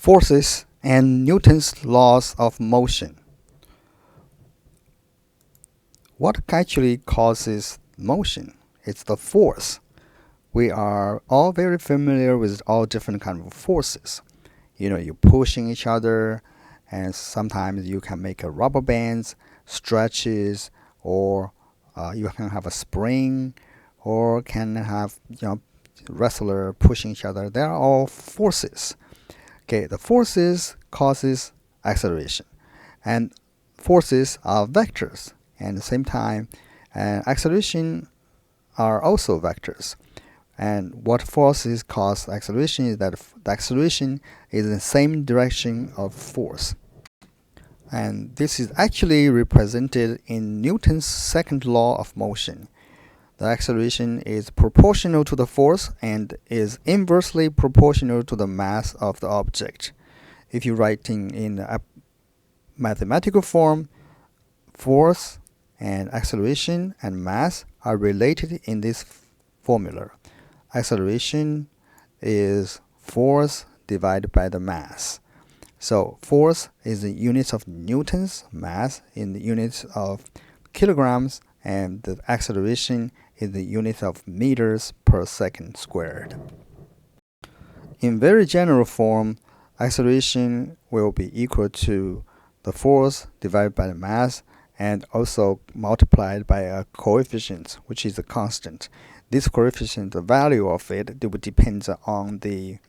Forces and Newton's laws of motion. What actually causes motion? It's the force. We are all very familiar with all different kinds of forces. You're pushing each other, and sometimes you can make a rubber bands, stretches, or you can have a spring, or can have wrestler pushing each other. They are all forces. Okay, the forces causes acceleration, and forces are vectors. And at the same time, acceleration are also vectors. And what forces cause acceleration is that the acceleration is in the same direction of force. And this is actually represented in Newton's second law of motion. The acceleration is proportional to the force and is inversely proportional to the mass of the object. If you write in a mathematical form, force and acceleration and mass are related in this formula. Acceleration is force divided by the mass. So force is in units of newtons, mass in the units of kilograms, and the acceleration is the unit of meters per second squared. In very general form, acceleration will be equal to the force divided by the mass and also multiplied by a coefficient, which is a constant. This coefficient, the value of it will depend on the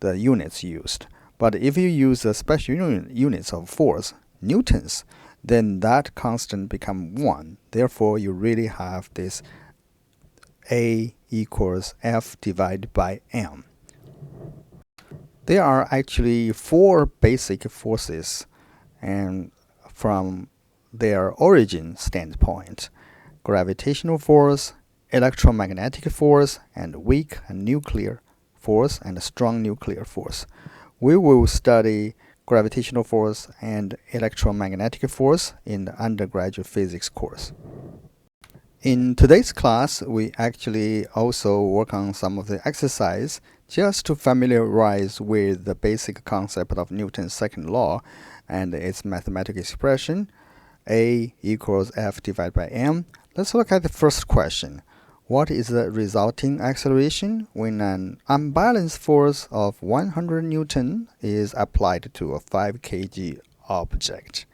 units used. But if you use the special units of force, newtons, then that constant becomes 1. Therefore, you really have this A equals F divided by M. There are actually 4 basic forces, and from their origin standpoint: gravitational force, electromagnetic force, and weak and nuclear force, and strong nuclear force. We will study gravitational force and electromagnetic force in the undergraduate physics course. In today's class, we actually also work on some of the exercise just to familiarize with the basic concept of Newton's second law and its mathematical expression, A equals F divided by M. Let's look at the first question. What is the resulting acceleration when an unbalanced force of 100 Newton is applied to a 5 kg object?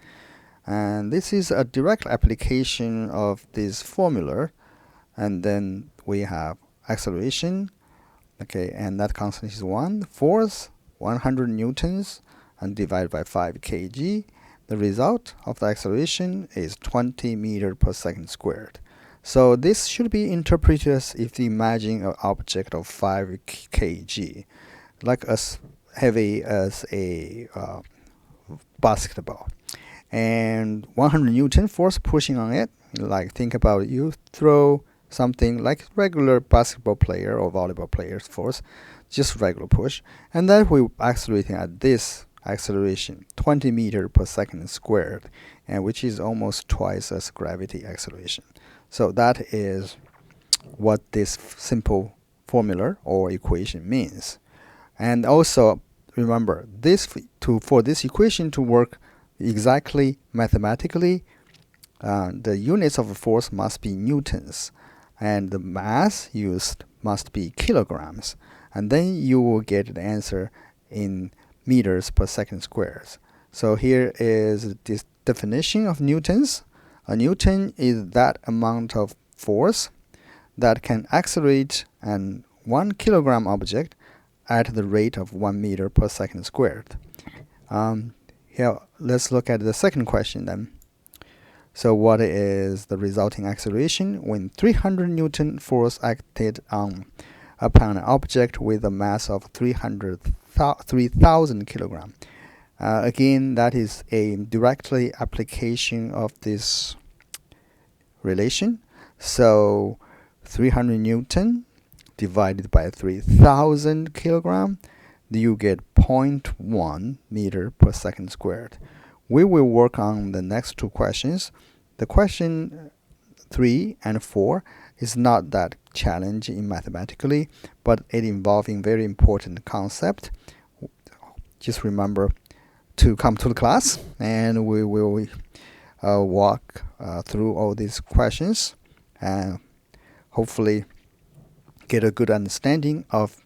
And this is a direct application of this formula. And then we have acceleration, okay, and that constant is 1. Force, 100 newtons, and divided by 5 kg. The result of the acceleration is 20 meters per second squared. So this should be interpreted as if you imagine an object of 5 kg, like as heavy as a basketball, and 100 Newton force pushing on it. Like, think about it. You throw something like regular basketball player or volleyball player's force, just regular push, and that will accelerating at this acceleration 20 meters per second squared, and which is almost twice as gravity acceleration. So that is what this simple formula or equation means. And also remember, for this equation to work exactly mathematically, the units of force must be newtons, and the mass used must be kilograms, and then you will get the answer in meters per second squared. So here is this definition of newtons. A newton is that amount of force that can accelerate an 1 kilogram object at the rate of 1 meter per second squared. Here, let's look at the second question then. So what is the resulting acceleration when 300 Newton force acted upon an object with a mass of 3,000 kilogram? Again, that is a directly application of this relation. So 300 Newton divided by 3,000 kilogram, you get 0.1 meter per second squared. We will work on the next 2 questions. The question 3 and 4 is not that challenging mathematically, but it involving very important concept. just remember to come to the class, and we will walk through all these questions and hopefully get a good understanding of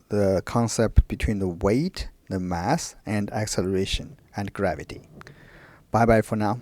the concept between the weight, the mass, and acceleration and gravity. Bye bye for now.